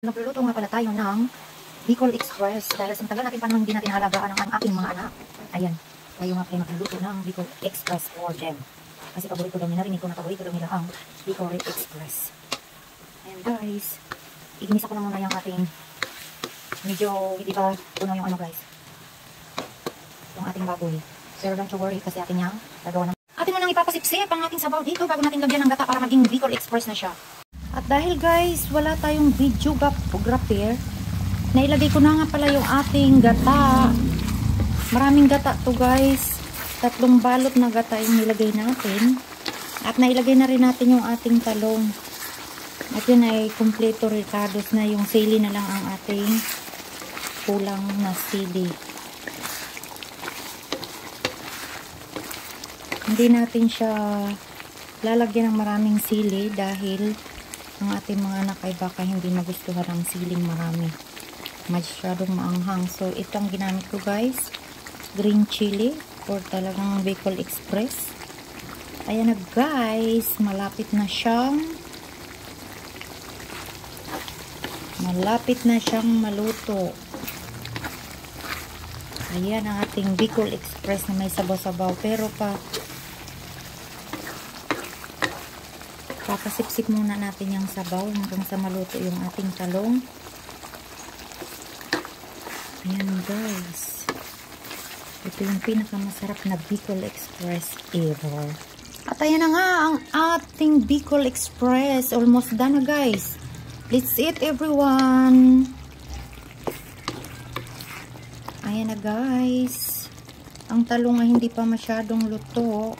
Nagluluto nga pala tayo ng Bicol Express dahil sa matagal natin panahon hindi natin halagaan ang aking mga anak. Ayan, tayo nga pala magluluto ng Bicol Express for them. Kasi paborito daw nila, narinig ko na paborito daw nila ang Bicol Express. Ayan guys, iginisa ko na muna yung ating medyo hindi pa puno yung ano guys. Yung ating baboy. Pero don't you worry kasi atin niyang gagawa ng atin mo nang ipapasipsip ang ating sabaw dito bago natin lagyan ng gata para maging Bicol Express na siya. At dahil guys, wala tayong videographer, nailagay ko na nga pala yung ating gata. Maraming gata to guys. 3 balot na gata yung nilagay natin. At nailagay na rin natin yung ating talong. At yun ay kompleto ricados na, yung sili na lang ang ating kulang na sili. Hindi natin siya lalagyan ng maraming sili dahil ang ating mga anak ay baka hindi nagustuhan ang siling marami. Masyadong maanghang. So, ito ang ginamit ko guys. Green chili for talagang Bicol Express. Ayan na guys. Malapit na siyang maluto. Ayan ang ating Bicol Express na may sabaw-sabaw. Pero papasipsip muna natin yung sabaw hanggang sa maluto yung ating talong. Ayan guys. Ito yung pinakamasarap na Bicol Express ever. At ayan na nga ang ating Bicol Express. Almost done na guys. Let's eat everyone. Ayan na guys. Ang talong ay hindi pa masyadong luto.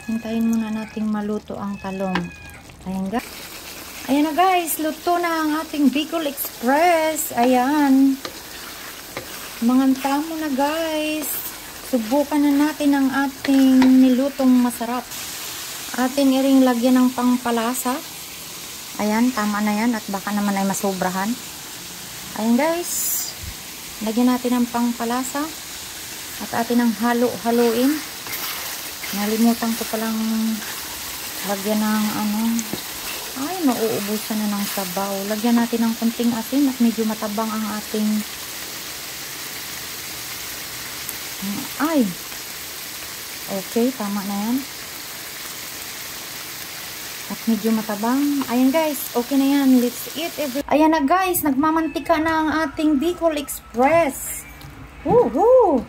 Hintayin muna nating maluto ang talong. Ayan na guys, luto na ang ating Bicol Express. Ayan. Manganta mo na guys. Subukan na natin ang ating nilutong masarap. Atin iring lagyan ng pangpalasa. Ayan, tama na yan at baka naman ay masobrahan. Ayan guys. Lagyan natin ng pangpalasa at atin ang halo-haloin. Nalimutan ko palang lagyan ng ay mauubusan na ng sabaw. Lagyan natin ng konting asin at medyo matabang ang ating okay, tama na yan at medyo matabang. Ayan guys, okay na yan. Let's eat ayan na guys, nagmamantika na ang ating Bicol Express. Woohoo!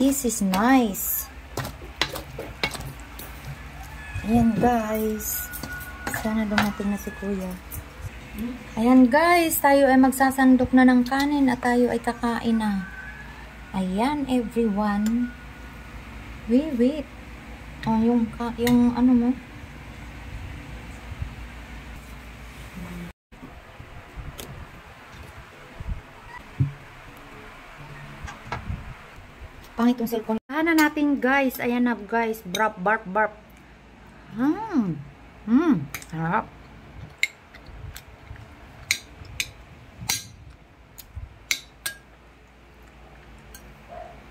This is nice. Ayan guys. Sana dumating na si kuya. Ayan guys. Tayo ay magsasandok na ng kanin at tayo ay kakain na. Ayan everyone. Wait. Oh, yung ano mo. Pangit yung cellphone. Sana natin guys. Ayan na guys. Barp. Sarap.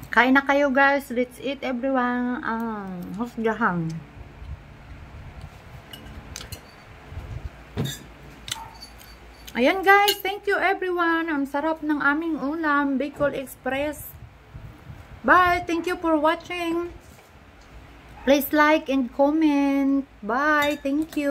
Kain na kayo guys. Let's eat everyone. Husgahan. Ayan guys. Thank you everyone. Ang sarap ng aming ulam. Bicol Express. Bye. Thank you for watching. Please like and comment. Bye. Thank you.